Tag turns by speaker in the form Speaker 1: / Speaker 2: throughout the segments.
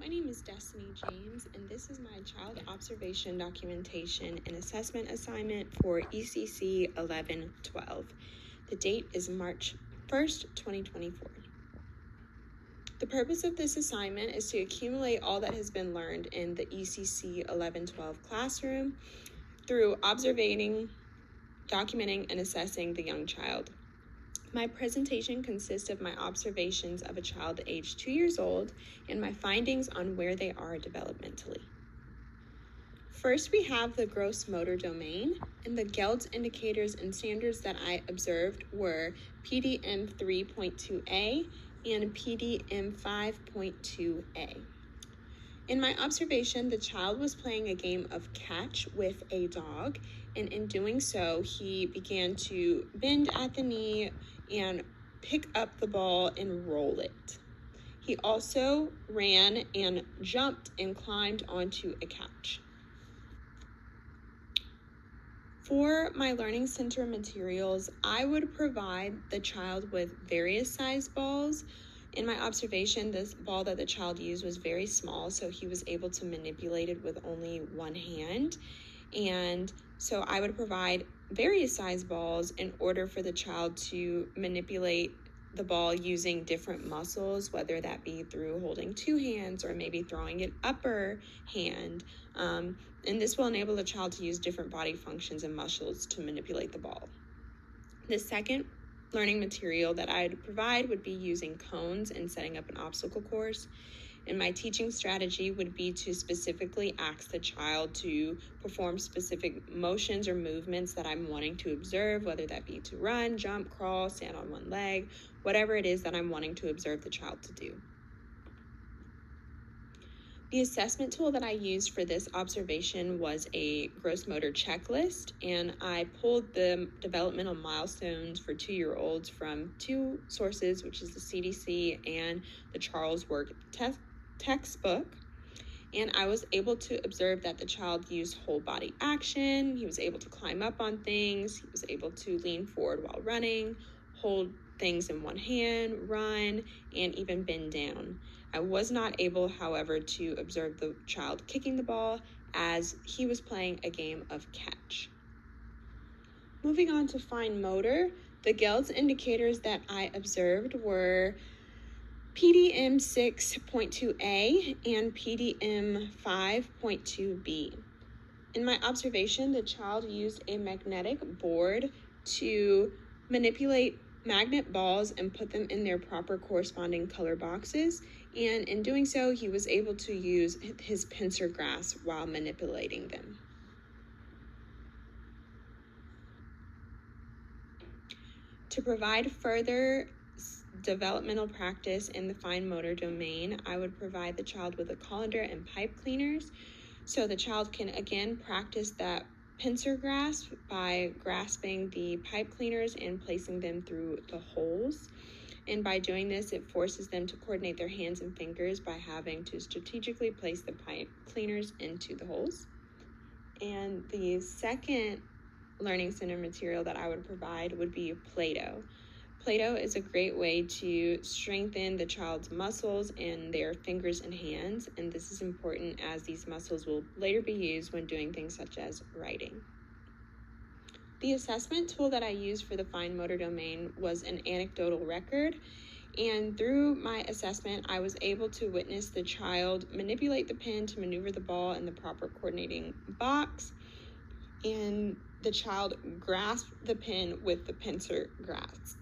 Speaker 1: My name is Destiny James, and this is my child observation documentation and assessment assignment for ECCE 11-12. The date is March 1st, 2024. The purpose of this assignment is to accumulate all that has been learned in the ECCE 11-12 classroom through observing, documenting, and assessing the young child. My presentation consists of my observations of a child aged 2 years old and my findings on where they are developmentally. First, we have the gross motor domain, and the GELDS indicators and standards that I observed were PDM 3.2a and PDM 5.2a. In my observation, the child was playing a game of catch with a dog, and in doing so, he began to bend at the knee and pick up the ball and roll it. He also ran and jumped and climbed onto a couch. For my Learning Center materials, I would provide the child with various size balls. In my observation, this ball that the child used was very small, so he was able to manipulate it with only one hand. And so I would provide various size balls in order for the child to manipulate the ball using different muscles, whether that be through holding two hands or maybe throwing it upper hand. And this will enable the child to use different body functions and muscles to manipulate the ball. The second learning material that I'd provide would be using cones and setting up an obstacle course. And my teaching strategy would be to specifically ask the child to perform specific motions or movements that I'm wanting to observe, whether that be to run, jump, crawl, stand on one leg, whatever it is that I'm wanting to observe the child to do. The assessment tool that I used for this observation was a gross motor checklist, and I pulled the developmental milestones for 2-year-olds from two sources, which is the CDC and the Charles Work textbook. And I was able to observe that the child used whole body action. He was able to climb up on things. He was able to lean forward while running, hold things in one hand, run, and even bend down. I was not able, however, to observe the child kicking the ball as he was playing a game of catch. Moving on to fine motor, the GELDS indicators that I observed were PDM 6.2a and PDM 5.2b. In my observation, the child used a magnetic board to manipulate magnet balls and put them in their proper corresponding color boxes, and in doing so, he was able to use his pincer grasp while manipulating them. To provide further developmental practice in the fine motor domain, I would provide the child with a colander and pipe cleaners so the child can again practice that pincer grasp by grasping the pipe cleaners and placing them through the holes. And by doing this, it forces them to coordinate their hands and fingers by having to strategically place the pipe cleaners into the holes. And the second Learning Center material that I would provide would be Play-Doh. Play-Doh is a great way to strengthen the child's muscles and their fingers and hands, and this is important as these muscles will later be used when doing things such as writing. The assessment tool that I used for the fine motor domain was an anecdotal record, and through my assessment, I was able to witness the child manipulate the pen to maneuver the ball in the proper coordinating box, and the child grasped the pen with the pincer grasp.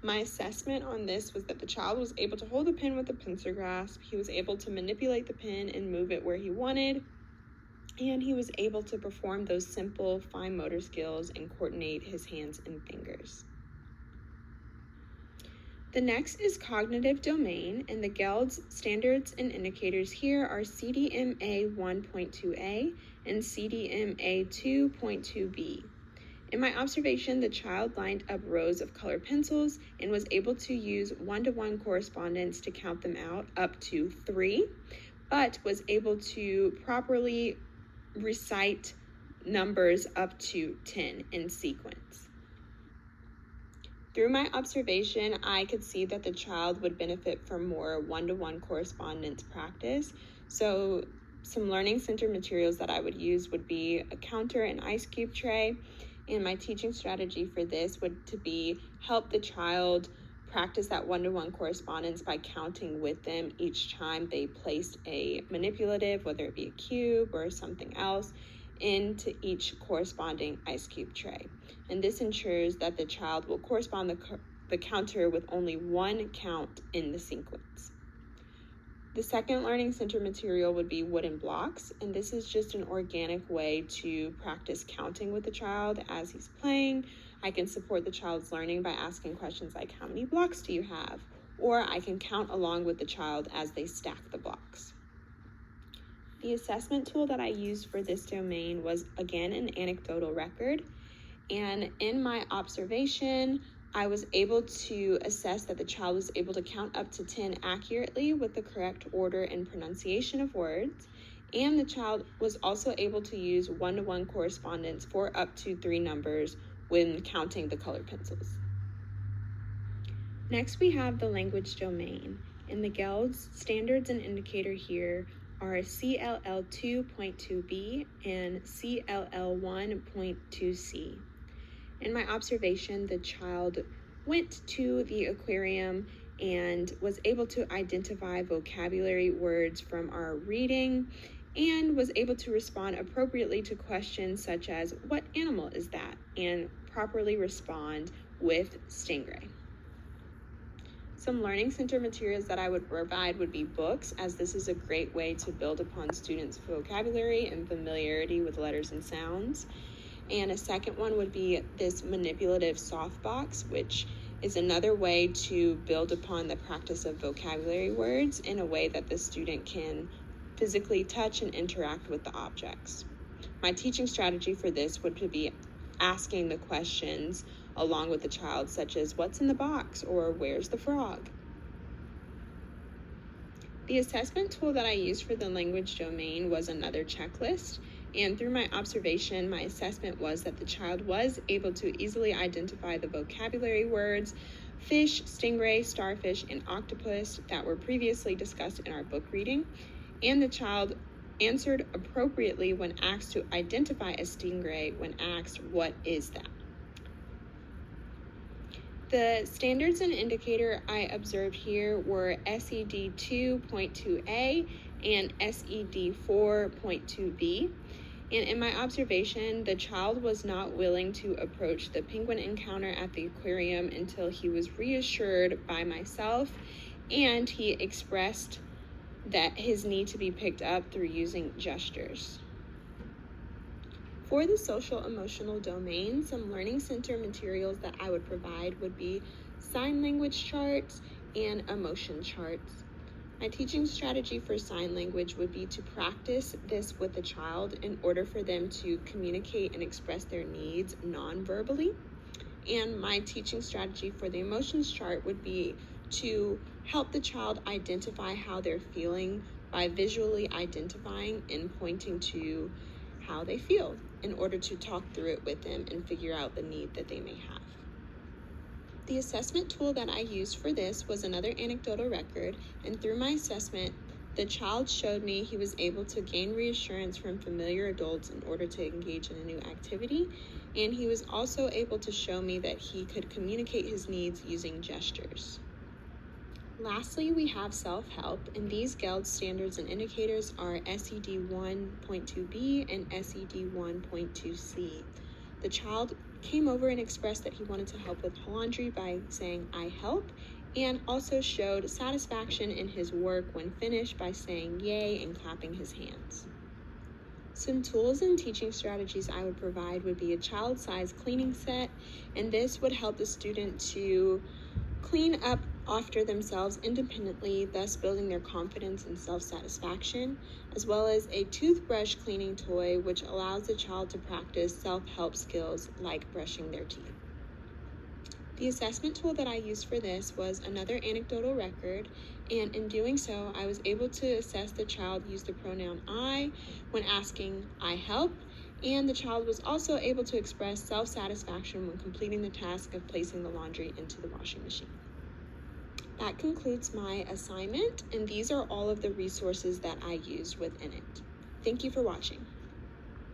Speaker 1: My assessment on this was that the child was able to hold the pen with the pincer grasp, he was able to manipulate the pen and move it where he wanted, and he was able to perform those simple fine motor skills and coordinate his hands and fingers. The next is cognitive domain, and the GELDS standards and indicators here are CDMA 1.2a and CDMA 2.2b. In my observation, the child lined up rows of colored pencils and was able to use one-to-one correspondence to count them out up to 3, but was able to properly recite numbers up to 10 in sequence. Through my observation, I could see that the child would benefit from more one-to-one correspondence practice. So some learning center materials that I would use would be a counter and ice cube tray. And my teaching strategy for this would to be help the child practice that one-to-one correspondence by counting with them each time they placed a manipulative, whether it be a cube or something else, into each corresponding ice cube tray. And this ensures that the child will correspond the counter with only one count in the sequence. The second learning center material would be wooden blocks, and this is just an organic way to practice counting with the child as he's playing. I can support the child's learning by asking questions like, how many blocks do you have? Or I can count along with the child as they stack the blocks. The assessment tool that I used for this domain was, again, an anecdotal record. And in my observation, I was able to assess that the child was able to count up to 10 accurately with the correct order and pronunciation of words. And the child was also able to use one-to-one correspondence for up to 3 numbers when counting the colored pencils. Next, we have the language domain. And the GELD's standards and indicator here are CLL 2.2b and CLL 1.2c. In my observation, the child went to the aquarium and was able to identify vocabulary words from our reading and was able to respond appropriately to questions such as, what animal is that? And properly respond with stingray. Some learning center materials that I would provide would be books, as this is a great way to build upon students' vocabulary and familiarity with letters and sounds. And a second one would be this manipulative softbox, which is another way to build upon the practice of vocabulary words in a way that the student can physically touch and interact with the objects. My teaching strategy for this would be asking the questions along with the child, such as, what's in the box, or where's the frog? The assessment tool that I used for the language domain was another checklist. And through my observation, my assessment was that the child was able to easily identify the vocabulary words, fish, stingray, starfish, and octopus that were previously discussed in our book reading. And the child answered appropriately when asked to identify a stingray when asked, what is that? The standards and indicator I observed here were SED 2.2a and SED 4.2b. And in my observation, the child was not willing to approach the penguin encounter at the aquarium until he was reassured by myself, and he expressed that his need to be picked up through using gestures. For the social emotional domain, some learning center materials that I would provide would be sign language charts and emotion charts. My teaching strategy for sign language would be to practice this with the child in order for them to communicate and express their needs non-verbally. And my teaching strategy for the emotions chart would be to help the child identify how they're feeling by visually identifying and pointing to how they feel in order to talk through it with them and figure out the need that they may have. The assessment tool that I used for this was another anecdotal record, and through my assessment, the child showed me he was able to gain reassurance from familiar adults in order to engage in a new activity, and he was also able to show me that he could communicate his needs using gestures. Lastly, we have self-help, and these GELD standards and indicators are SED 1.2b and SED 1.2c. The child came over and expressed that he wanted to help with laundry by saying, I help, and also showed satisfaction in his work when finished by saying yay and clapping his hands. Some tools and teaching strategies I would provide would be a child-sized cleaning set, and this would help the student to clean up after themselves independently, thus building their confidence and self-satisfaction, as well as a toothbrush cleaning toy, which allows the child to practice self-help skills like brushing their teeth. The assessment tool that I used for this was another anecdotal record, and in doing so, I was able to assess the child use the pronoun I when asking, I help, And the child was also able to express self-satisfaction when completing the task of placing the laundry into the washing machine. That concludes my assignment, and these are all of the resources that I used within it. Thank you for watching.